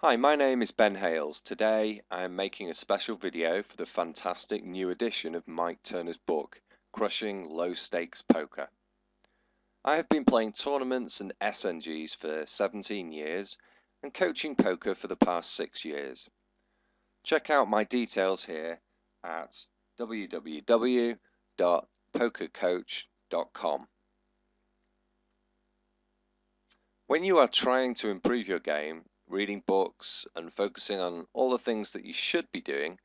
Hi, my name is Ben Hales. Today I am making a special video for the fantastic new edition of Mike Turner's book, Crushing Low Stakes Poker. I have been playing tournaments and SNGs for 17 years and coaching poker for the past 6 years. Check out my details here at www.pokercoach.com. When you are trying to improve your game, reading books and focusing on all the things that you should be doing,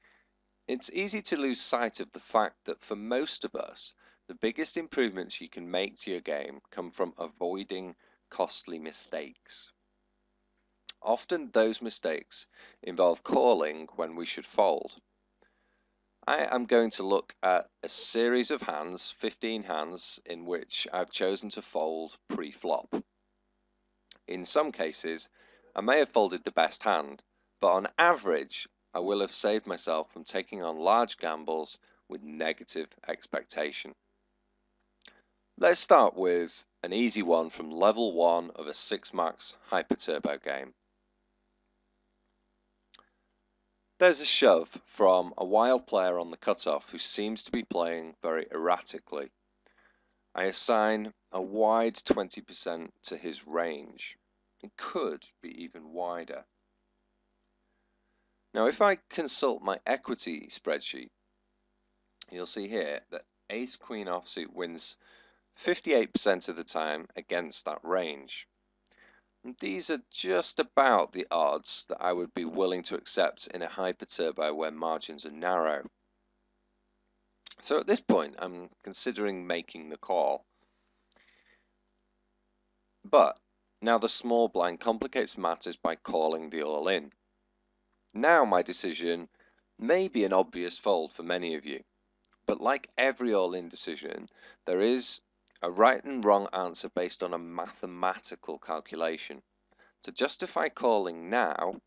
it's easy to lose sight of the fact that for most of us, the biggest improvements you can make to your game come from avoiding costly mistakes. Often those mistakes involve calling when we should fold. I am going to look at a series of hands, 15 hands, in which I've chosen to fold pre-flop. In some cases, I may have folded the best hand, but on average, I will have saved myself from taking on large gambles with negative expectation. Let's start with an easy one from level 1 of a 6-max hyper turbo game. There's a shove from a wild player on the cutoff who seems to be playing very erratically. I assign a wide 20% to his range. It could be even wider. Now if I consult my equity spreadsheet, you'll see here that ace queen offsuit wins 58% of the time against that range. And these are just about the odds that I would be willing to accept in a hyper turbo where margins are narrow. So at this point I'm considering making the call. But now the small blind complicates matters by calling the all-in. Now my decision may be an obvious fold for many of you, but like every all-in decision, there is a right and wrong answer based on a mathematical calculation. To justify calling now,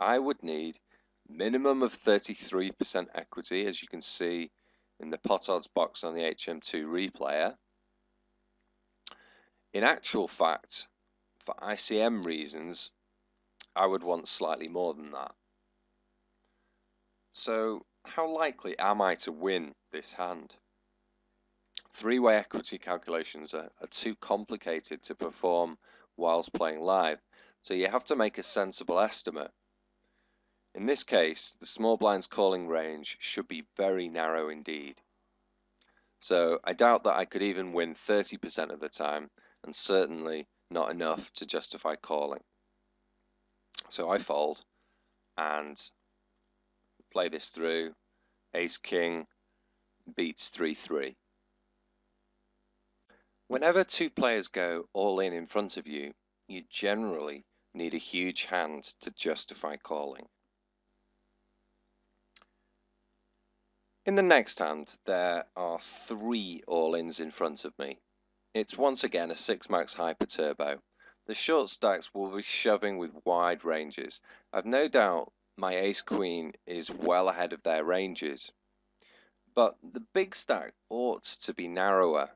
I would need minimum of 33% equity, as you can see in the pot odds box on the HM2 replayer. In actual fact, for ICM reasons, I would want slightly more than that. So how likely am I to win this hand? Three-way equity calculations are too complicated to perform whilst playing live, so you have to make a sensible estimate. In this case, the small blind's calling range should be very narrow indeed. So I doubt that I could even win 30% of the time, and certainly not enough to justify calling. So I fold and play this through. Ace King beats 3-3. Whenever two players go all in front of you, you generally need a huge hand to justify calling. In the next hand, there are 3 all-ins in front of me. It's once again a 6-max hyper turbo. The short stacks will be shoving with wide ranges. I've no doubt my ace queen is well ahead of their ranges, but the big stack ought to be narrower,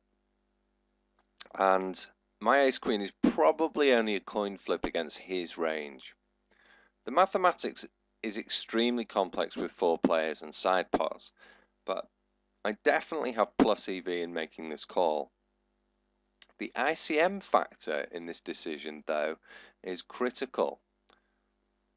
and my ace queen is probably only a coin flip against his range. The mathematics is extremely complex with 4 players and side pots, but I definitely have plus EV in making this call. The ICM factor in this decision, though, is critical.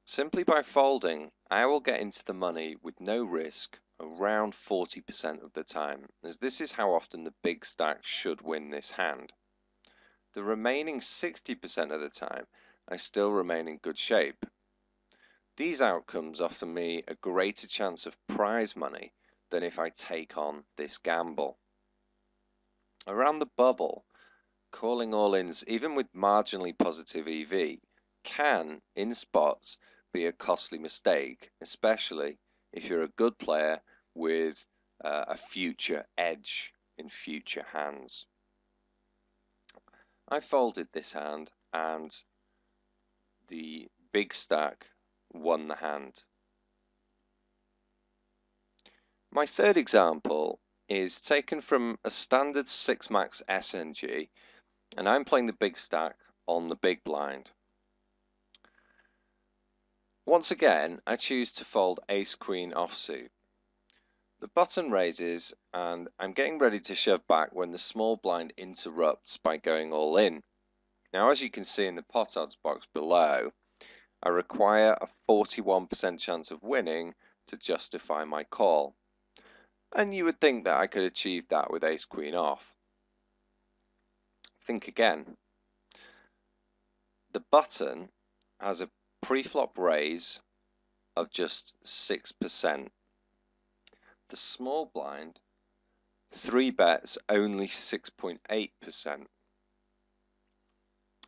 Simply by folding, I will get into the money with no risk around 40% of the time, as this is how often the big stack should win this hand. The remaining 60% of the time, I still remain in good shape. These outcomes offer me a greater chance of prize money than if I take on this gamble. Around the bubble, calling all-ins, even with marginally positive EV, can, in spots, be a costly mistake, especially if you're a good player with a future edge in future hands. I folded this hand and the big stack won the hand. My third example is taken from a standard 6-max SNG, and I'm playing the big stack on the big blind. Once again, I choose to fold ace-queen offsuit. The button raises and I'm getting ready to shove back when the small blind interrupts by going all in. Now, as you can see in the pot odds box below, I require a 41% chance of winning to justify my call. And you would think that I could achieve that with ace-queen off. Think again. The button has a pre-flop raise of just 6%. The small blind 3 bets only 6.8%.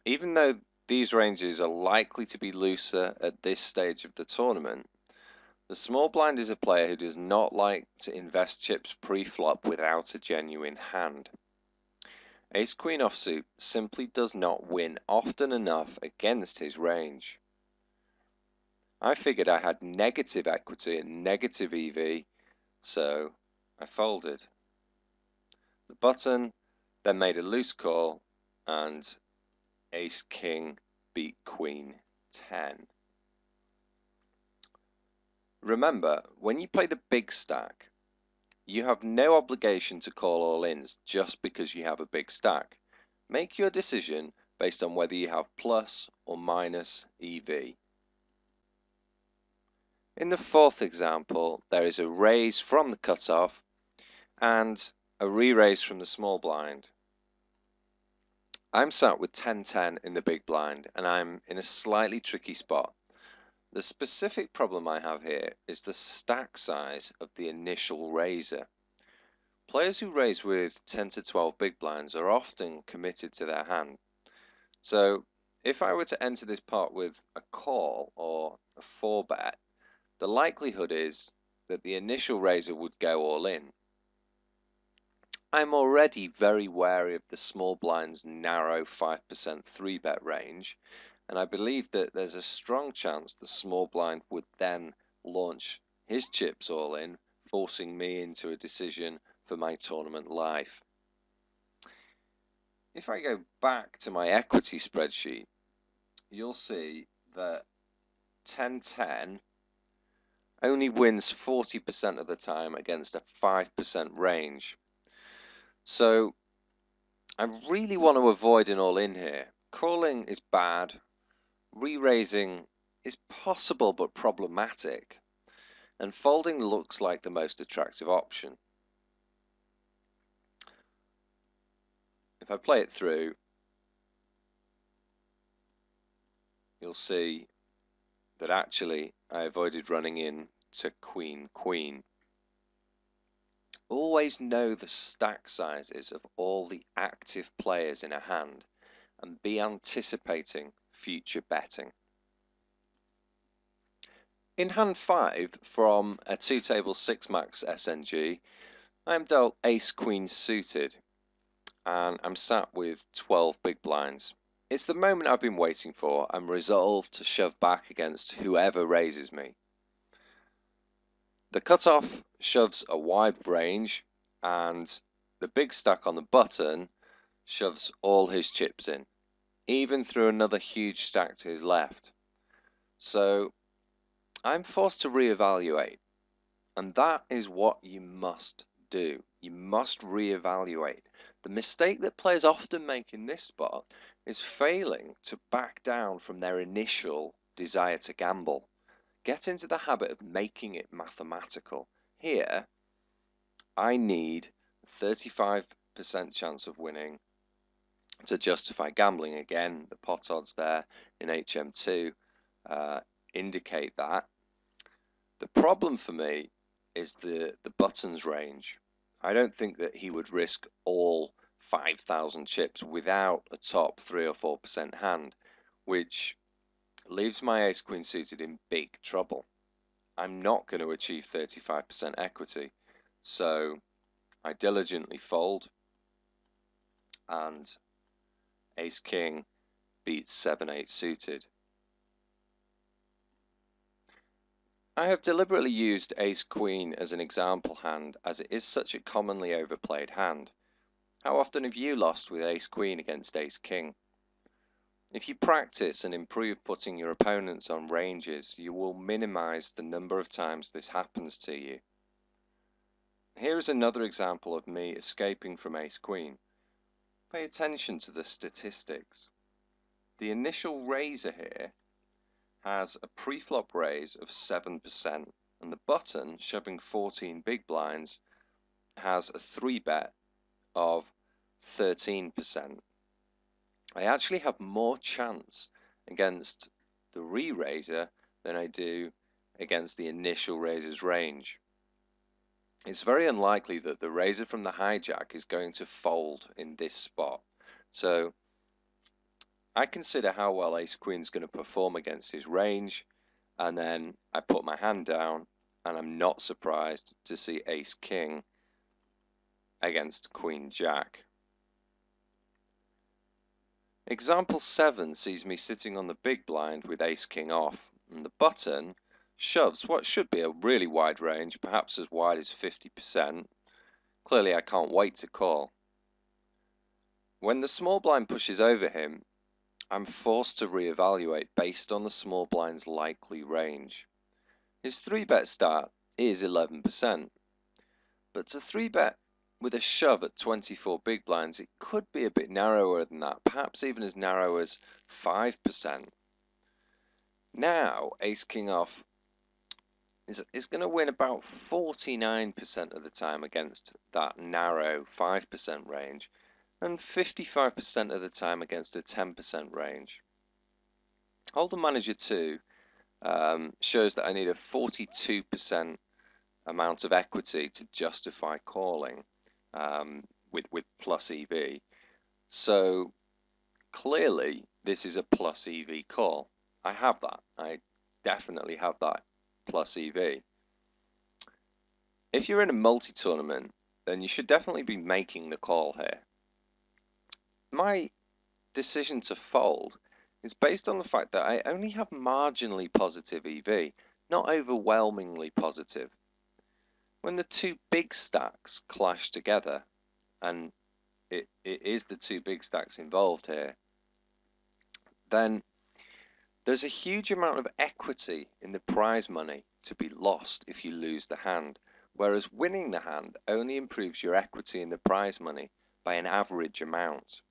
Even though these ranges are likely to be looser at this stage of the tournament, the small blind is a player who does not like to invest chips pre-flop without a genuine hand. Ace-queen offsuit simply does not win often enough against his range. I figured I had negative equity and negative EV, so I folded. The button then made a loose call and ace-king beat queen 10. Remember, when you play the big stack, you have no obligation to call all-ins just because you have a big stack. Make your decision based on whether you have plus or minus EV. In the fourth example, there is a raise from the cutoff and a re-raise from the small blind. I'm sat with 10-10 in the big blind and I'm in a slightly tricky spot. The specific problem I have here is the stack size of the initial raiser. Players who raise with 10 to 12 big blinds are often committed to their hand. So if I were to enter this pot with a call or a 4-bet, the likelihood is that the initial raiser would go all in. I'm already very wary of the small blind's narrow 5% 3-bet range, and I believe that there's a strong chance the small blind would then launch his chips all in, forcing me into a decision for my tournament life. If I go back to my equity spreadsheet, you'll see that 10-10 only wins 40% of the time against a 5% range. So I really want to avoid an all-in here. Calling is bad, re-raising is possible but problematic, and folding looks like the most attractive option. If I play it through, you'll see that actually I avoided running in to queen-queen. Always know the stack sizes of all the active players in a hand and be anticipating future betting. In hand 5 from a 2-table 6-max SNG, I'm dealt ace-queen suited and I'm sat with 12 big blinds. It's the moment I've been waiting for. I'm resolved to shove back against whoever raises me. The cutoff shoves a wide range and the big stack on the button shoves all his chips in, even through another huge stack to his left. So I'm forced to reevaluate, and that is what you must do. You must reevaluate. The mistake that players often make in this spot is failing to back down from their initial desire to gamble. Get into the habit of making it mathematical. Here, I need 35% chance of winning to justify gambling. Again, the pot odds there in HM2 indicate that. The problem for me is the button's range. I don't think that he would risk all 5,000 chips without a top 3 or 4% hand, which leaves my ace-queen suited in big trouble. I'm not going to achieve 35% equity, so I diligently fold, and ace-king beats 7-8 suited. I have deliberately used ace-queen as an example hand as it is such a commonly overplayed hand. How often have you lost with ace-queen against ace-king? If you practice and improve putting your opponents on ranges, you will minimize the number of times this happens to you. Here is another example of me escaping from ace-queen. Pay attention to the statistics. The initial raiser here has a pre-flop raise of 7%, and the button, shoving 14 big blinds, has a 3-bet of 13%. I actually have more chance against the re-raiser than I do against the initial raiser's range. It's very unlikely that the raiser from the hijack is going to fold in this spot. So I consider how well ace-queen is going to perform against his range, and then I put my hand down, and I'm not surprised to see ace-king against queen-jack. Example 7 sees me sitting on the big blind with ace-king off, and the button shoves what should be a really wide range, perhaps as wide as 50%. Clearly I can't wait to call. When the small blind pushes over him, I'm forced to reevaluate based on the small blind's likely range. His 3-bet start is 11%, but to 3-bet with a shove at 24 big blinds, it could be a bit narrower than that, perhaps even as narrow as 5%. Now, ace-king off is going to win about 49% of the time against that narrow 5% range, and 55% of the time against a 10% range. Hold'em Manager 2 shows that I need a 42% amount of equity to justify calling with plus EV. So clearly this is a plus EV call. I have that. I definitely have that plus EV. If you're in a multi-tournament, then you should definitely be making the call here. My decision to fold is based on the fact that I only have marginally positive EV, not overwhelmingly positive. When the two big stacks clash together, and it is the two big stacks involved here, then there's a huge amount of equity in the prize money to be lost if you lose the hand, whereas winning the hand only improves your equity in the prize money by an average amount.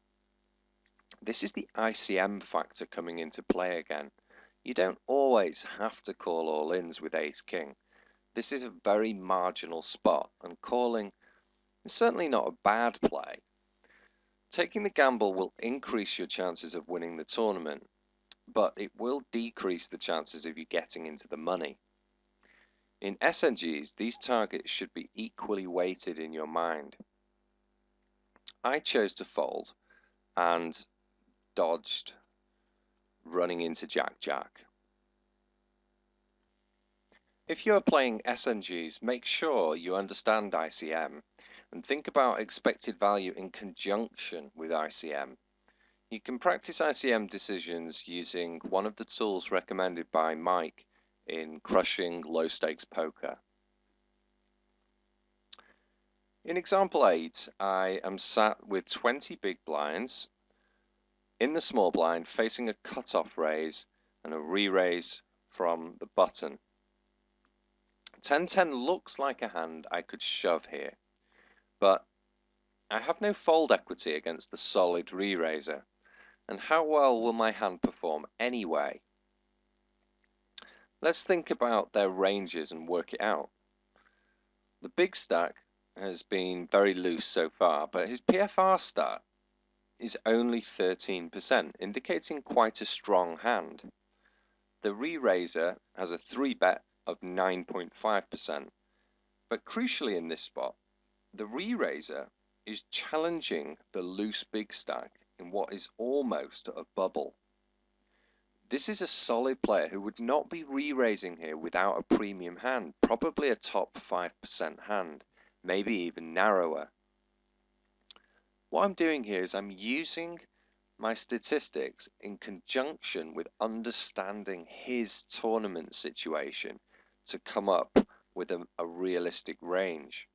This is the ICM factor coming into play again. You don't always have to call all-ins with ace-king. This is a very marginal spot, and calling is certainly not a bad play. Taking the gamble will increase your chances of winning the tournament, but it will decrease the chances of you getting into the money. In SNGs, these targets should be equally weighted in your mind. I chose to fold and dodged running into Jack-Jack. If you are playing SNGs, make sure you understand ICM and think about expected value in conjunction with ICM. You can practice ICM decisions using one of the tools recommended by Mike in Crushing Low Stakes Poker. In example 8, I am sat with 20 big blinds in the small blind facing a cutoff raise and a re-raise from the button. 10-10 looks like a hand I could shove here, but I have no fold equity against the solid re-raiser, and how well will my hand perform anyway? Let's think about their ranges and work it out. The big stack has been very loose so far, but his PFR start is only 13%, indicating quite a strong hand. The re-raiser has a 3-bet of 9.5%, but crucially in this spot, the re-raiser is challenging the loose big stack in what is almost a bubble. This is a solid player who would not be re-raising here without a premium hand, probably a top 5% hand, maybe even narrower. What I'm doing here is I'm using my statistics in conjunction with understanding his tournament situation to come up with a realistic range.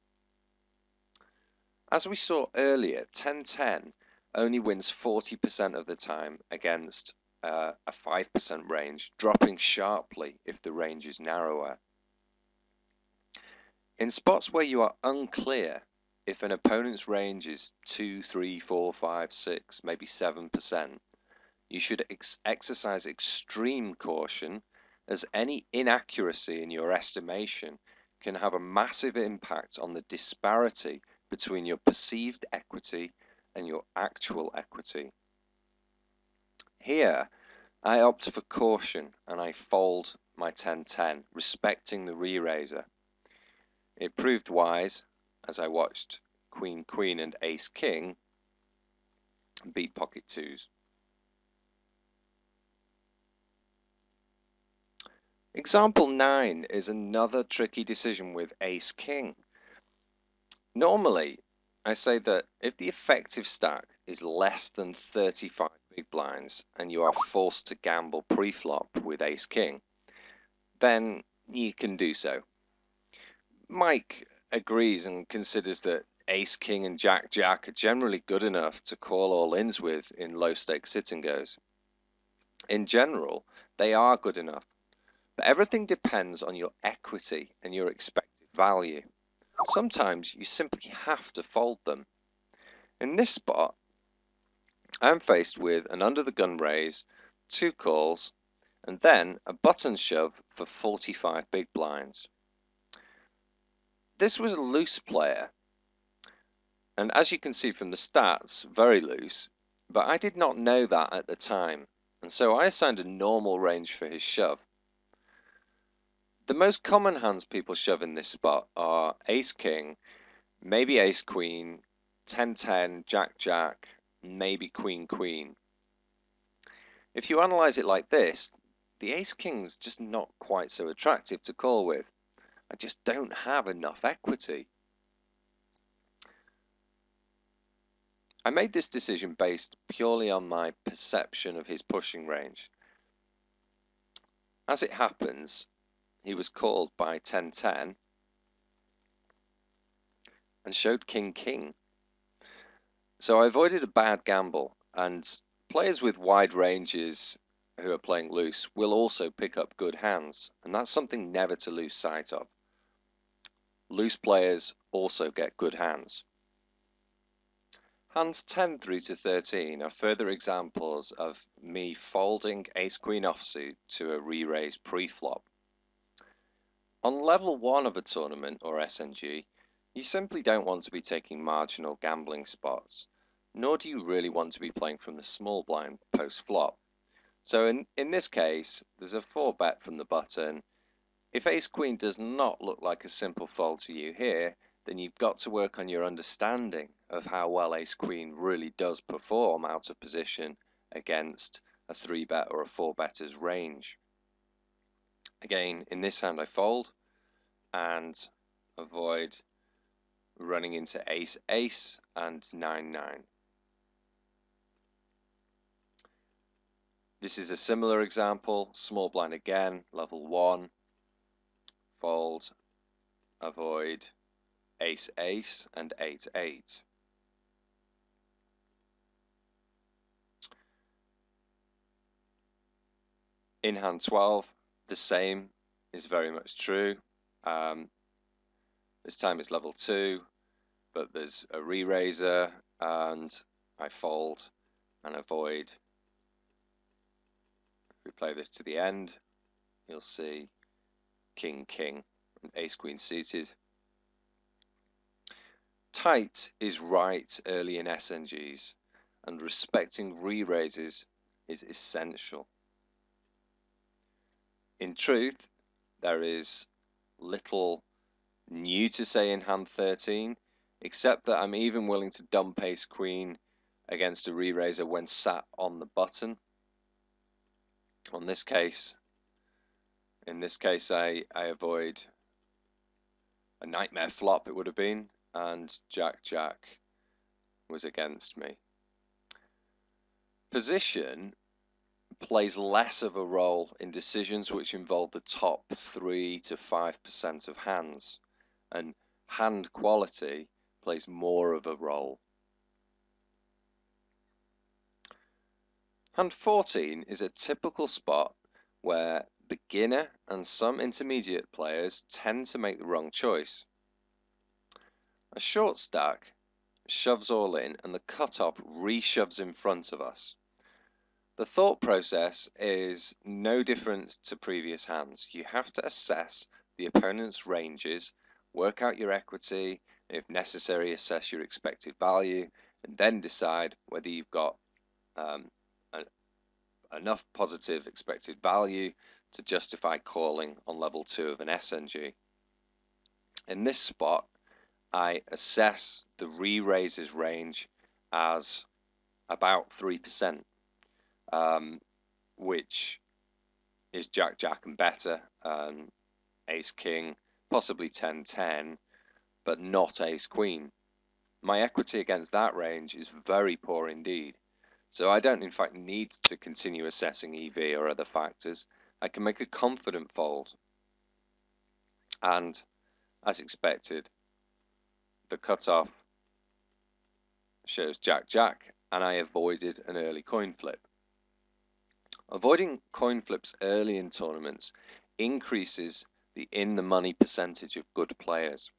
As we saw earlier, 10-10 only wins 40% of the time against a 5% range, dropping sharply if the range is narrower. In spots where you are unclear if an opponent's range is 2, 3, 4, 5, 6, maybe 7%, you should exercise extreme caution, as any inaccuracy in your estimation can have a massive impact on the disparity between your perceived equity and your actual equity. Here, I opt for caution and I fold my 10-10, respecting the re-raiser. It proved wise as I watched Queen-Queen and Ace-King beat pocket twos. Example 9 is another tricky decision with Ace-King. Normally, I say that if the effective stack is less than 35 big blinds and you are forced to gamble pre-flop with Ace-King, then you can do so. Mike agrees and considers that Ace-King and Jack-Jack are generally good enough to call all-ins with in low-stakes sit-and-goes. In general, they are good enough, but everything depends on your equity and your expected value. Sometimes you simply have to fold them. In this spot, I'm faced with an under-the-gun raise, 2 calls, and then a button shove for 45 big blinds. This was a loose player, and as you can see from the stats, very loose, but I did not know that at the time, and so I assigned a normal range for his shove. The most common hands people shove in this spot are Ace-King, maybe Ace-Queen, 10-10, Jack-Jack, maybe Queen-Queen. If you analyze it like this, the Ace-King's just not quite so attractive to call with. I just don't have enough equity. I made this decision based purely on my perception of his pushing range. As it happens, he was called by 10-10 and showed King-King. So I avoided a bad gamble, and players with wide ranges who are playing loose will also pick up good hands, and that's something never to lose sight of. Loose players also get good hands. Hands 10 through to 13 are further examples of me folding Ace-Queen offsuit to a re-raise pre-flop. On level 1 of a tournament or SNG, you simply don't want to be taking marginal gambling spots, nor do you really want to be playing from the small blind post-flop. So in this case, there's a 4-bet from the button. If Ace-Queen does not look like a simple fold to you here, then you've got to work on your understanding of how well Ace-Queen really does perform out of position against a 3-bet or a 4-better's range. Again, in this hand I fold and avoid running into Ace-Ace and 9-9. This is a similar example, small blind again, level 1, fold, avoid Ace-Ace and 8-8. In hand 12, the same is very much true. This time it's level 2, but there's a re-raiser, and I fold and avoid. If we play this to the end, you'll see King-King and Ace-Queen suited. Tight is right early in SNGs, and respecting re-raises is essential. In truth, there is little new to say in hand 13, except that I'm even willing to dump Ace-Queen against a re-raiser when sat on the button. In this case, I avoid a nightmare flop, it would have been, and Jack-Jack was against me. Position plays less of a role in decisions which involve the top 3 to 5% of hands, and hand quality plays more of a role. Hand 14 is a typical spot where beginner and some intermediate players tend to make the wrong choice. A short stack shoves all in and the cutoff re-shoves in front of us. The thought process is no different to previous hands. You have to assess the opponent's ranges, work out your equity, and if necessary assess your expected value, and then decide whether you've got enough positive expected value to justify calling on level 2 of an SNG. In this spot, I assess the re-raises range as about 3%, which is Jack, Jack and better, Ace, King, possibly 10, 10, but not Ace, Queen. My equity against that range is very poor indeed. So I don't in fact need to continue assessing EV or other factors. I can make a confident fold. And as expected, the cutoff shows Jack, Jack, and I avoided an early coin flip. Avoiding coin flips early in tournaments increases the in the money percentage of good players.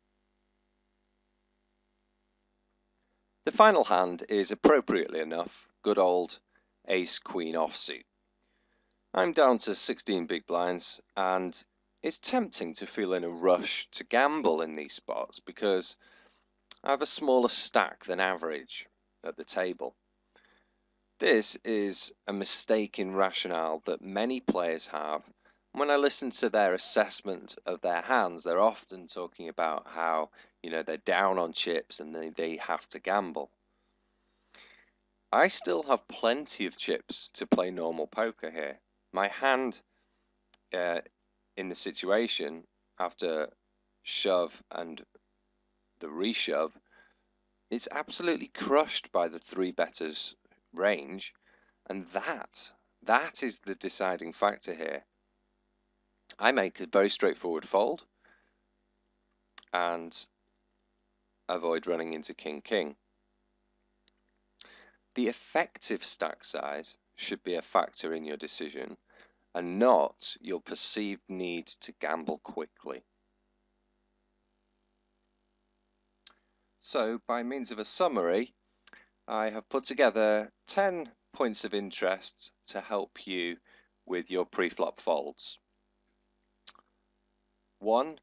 The final hand is appropriately enough good old Ace Queen offsuit. I'm down to 16 big blinds and it's tempting to feel in a rush to gamble in these spots because I have a smaller stack than average at the table. This is a mistaken rationale that many players have. When I listen to their assessment of their hands, they're often talking about how, they're down on chips and they have to gamble. I still have plenty of chips to play normal poker here. My hand in the situation after shove and the reshove is absolutely crushed by the three betters range, and that is the deciding factor here. I make a very straightforward fold and avoid running into king king. The effective stack size should be a factor in your decision and not your perceived need to gamble quickly. So, by means of a summary, I have put together 10 points of interest to help you with your pre-flop folds. 1.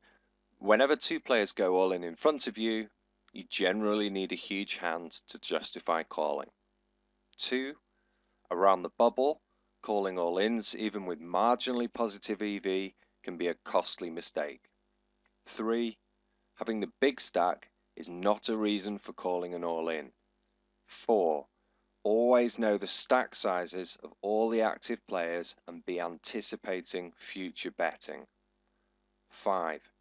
Whenever two players go all in front of you, you generally need a huge hand to justify calling. 2. Around the bubble, calling all-ins even with marginally positive EV can be a costly mistake. 3. Having the big stack is not a reason for calling an all-in. 4. Always know the stack sizes of all the active players and be anticipating future betting. 5.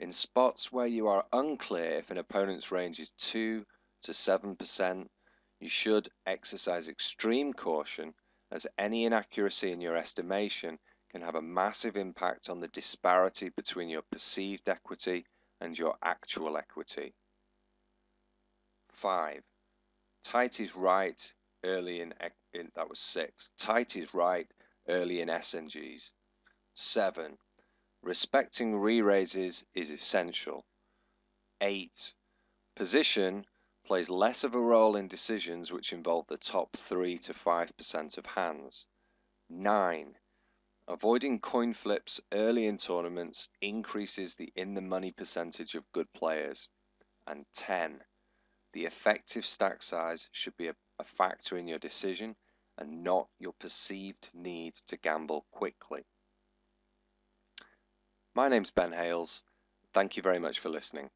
In spots where you are unclear if an opponent's range is 2 to 7%, you should exercise extreme caution, as any inaccuracy in your estimation can have a massive impact on the disparity between your perceived equity and your actual equity. 5. Tight is right early in that was 6. Tight is right early in SNGs. 7. Respecting re-raises is essential. 8. Position plays less of a role in decisions which involve the top 3 to 5% of hands. 9. Avoiding coin flips early in tournaments increases the in the money percentage of good players. And 10. The effective stack size should be a factor in your decision and not your perceived need to gamble quickly. My name's Ben Hales. Thank you very much for listening.